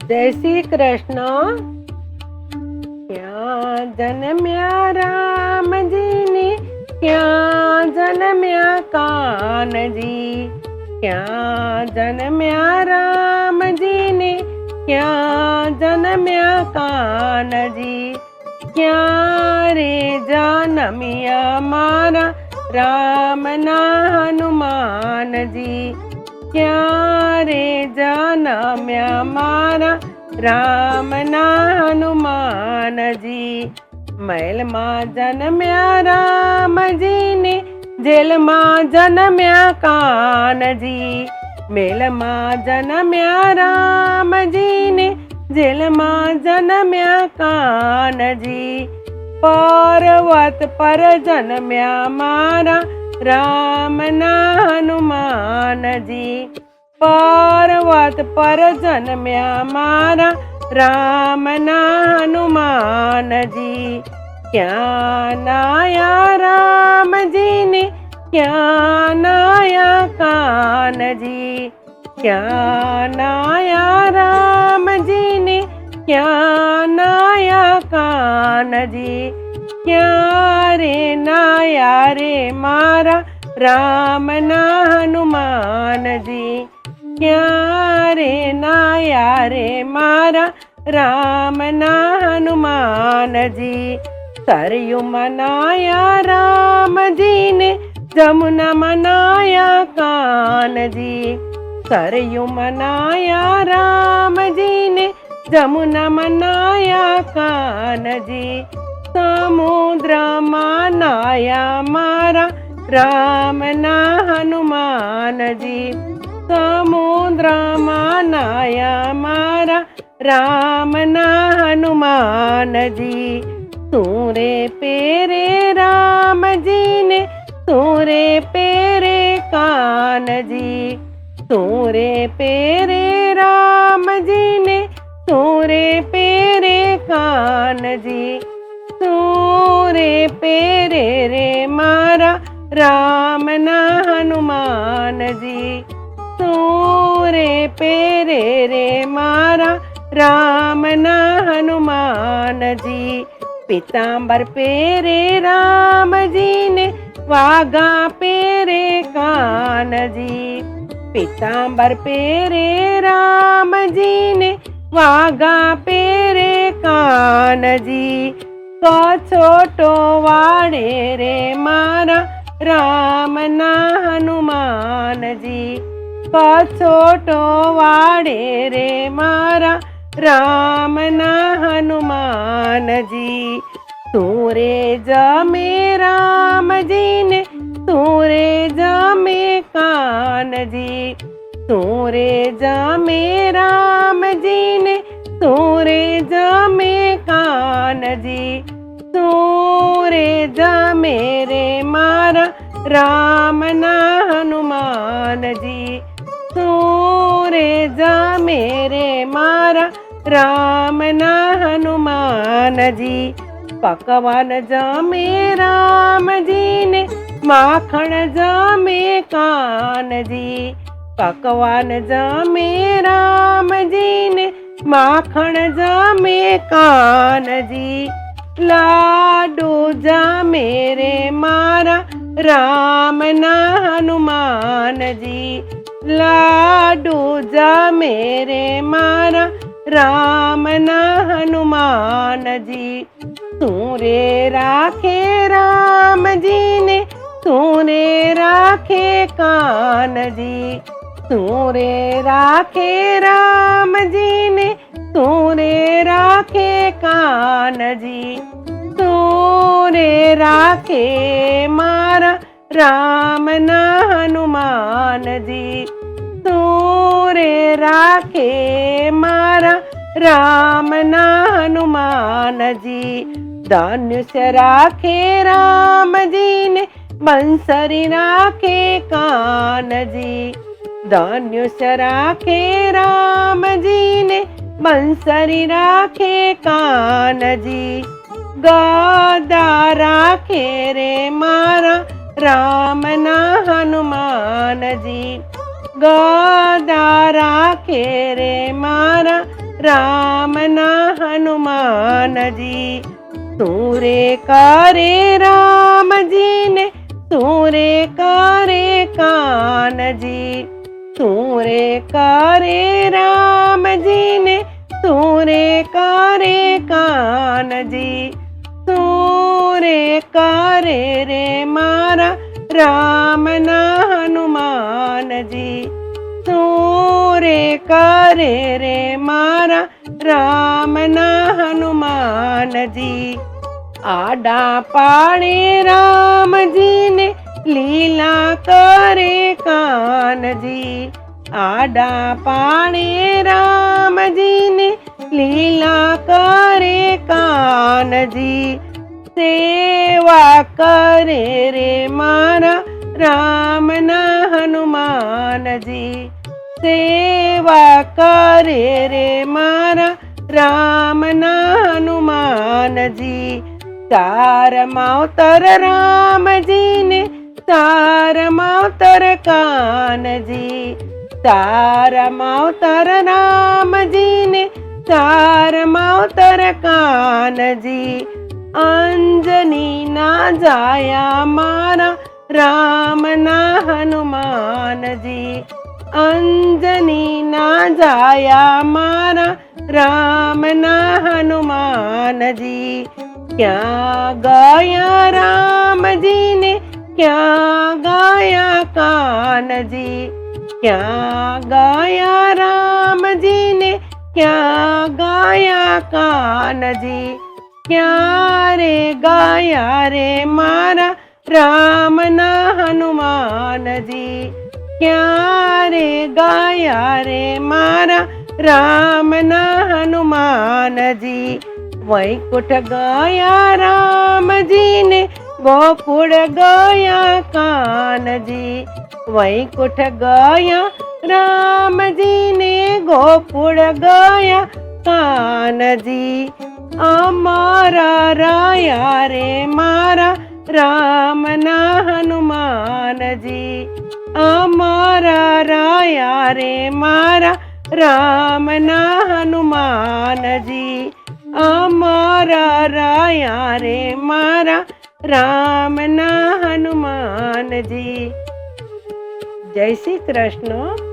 जय श्री कृष्ण। क्या जन्म्या राम जी ने, क्या जन्म्या कान जी। क्या जन्म्या राम जी ने, क्या जन्म्या कान जी। क्या रे जन्म्या मारा राम ना हनुमान जी। क्या रे जन्म्या मारा राम ना हनुमान जी। महल में जन्म्या राम जी ने, जेल में जन्म्या कान जी। मेल में जन्म्या राम जी ने, जेल में जन्म्या कान जी। पर्वत पर जन्म्या मारा राम ना हनुमान जी। पर्वत पर जन्म्या मारा राम ना हनुमान जी। क्या नाया राम जी ने, क्या नाया कान जी। क्या नाया राम जी ने, क्या नाया कान जी। क्या रे नाया रे मारा राम ना हनुमान जी। क्या रे नाया रे मारा राम ना हनुमान जी। सरयू मनाया राम जी ने, जमुना मनाया कान जी। सरयू मनाया राम जी ने, जमुना मनाया कान जी। समुद्र मनाया मारा राम ना हनुमान जी। समुद्र मनाया मारा राम ना हनुमान जी। सूरे पेरे राम जी ने, सूरे पेरे कान जी। सूरे पेरे राम जी ने, सूरे पेरे कान जी। सूरे पेरे रे मारा राम ना हनुमान जी। सूरे पेरे रे मारा राम ना हनुमान जी। पीतांबर पेरे राम जी ने, वागा पेरे कान जी। पीतांबर पेरे राम जी ने, वागा पेरे कान जी। तो छोटो वाड़े रे मारा राम ना हनुमान जी। तो छोटो वाड़े रे मारा राम ना हनुमान जी। सूरे जमे राम जी ने, सूरे जमे कान जी। सूरे जमे राम जी ने, सूरे जमे कान जी। सूरे जमे रे मारा राम ना हनुमान जी। सूरे जमे रे मारा राम ना हनुमान जी। पकवान जमे राम जी ने, माखण जमे कान जी। पकवान जमे राम जी ने, माखण जमे कान जी। लाडू जमे रे मारा राम ना हनुमान जी। लाडू जमे रे मारा राम ना हनुमान जी। सूरे राखे राम जी ने, सूरे राखे कान जी। सूरे राखे राम जी ने, सूरे राखे कान जी। सूरे राखे मारा राम ना हनुमान जी। सूरे राखे मारा राम ना हनुमान जी। धनुष राखे राम जी ने, बंसरी राखे कान जी। धनुष राखे राम जी ने, बंसरी राखे कान जी। गदा राखे रे मारा राम ना हनुमान जी। गदा राखे रे मारा રામના હનુમાનજી. શું રે કરે રામજીને, શું રે કરે કાનજી. શું રે કરે રામજીને, શું રે કરે કાનજી. શું રે કરે રે મારા રામના હનુમાનજી. શું રે કરે રે મારા રામના હનુમાનજી. આડા પાડે રામજીને, લીલા કરે કાનજી. આડા પાડે રામજીને, લીલા કરે કાનજી. સેવા કરે રે મારા રામના હનુમાનજી. સેવા કરે રે મારા રામના હનુમાનજી. ચાર માવતર રામજીને, ચાર માવતર કાનજી. ચાર માવતર રામજીને, ચાર માવતર કાનજી. અંજની ના જાયા મારા રામના હનુમાનજી. અંજની ના જાયા મારા રામના હનુમાનજી. ક્યાં ગયા રામજીને, ક્યાં ગયા કાનજી. ક્યાં ગયા રામજીને, ક્યાં ગયા કાનજી. ક્યારે ગયા રે મારા રામના હનુમાનજી. ક્યારે ગયા રે મારા રામના હનુમાનજી. વૈકુંઠ ગયા રામજીને, ગોકુળ ગયા કાનજી. વૈકુંઠ ગયા રામજીને, ગોકુળ ગયા કાનજી. અમારા રાયા રે મારા રામના હનુમાનજી. અમારા રાયા રે મારા રામના હનુમાનજી. અમારા રાયા રે મારા રામના હનુમાનજી. જય શ્રી કૃષ્ણ.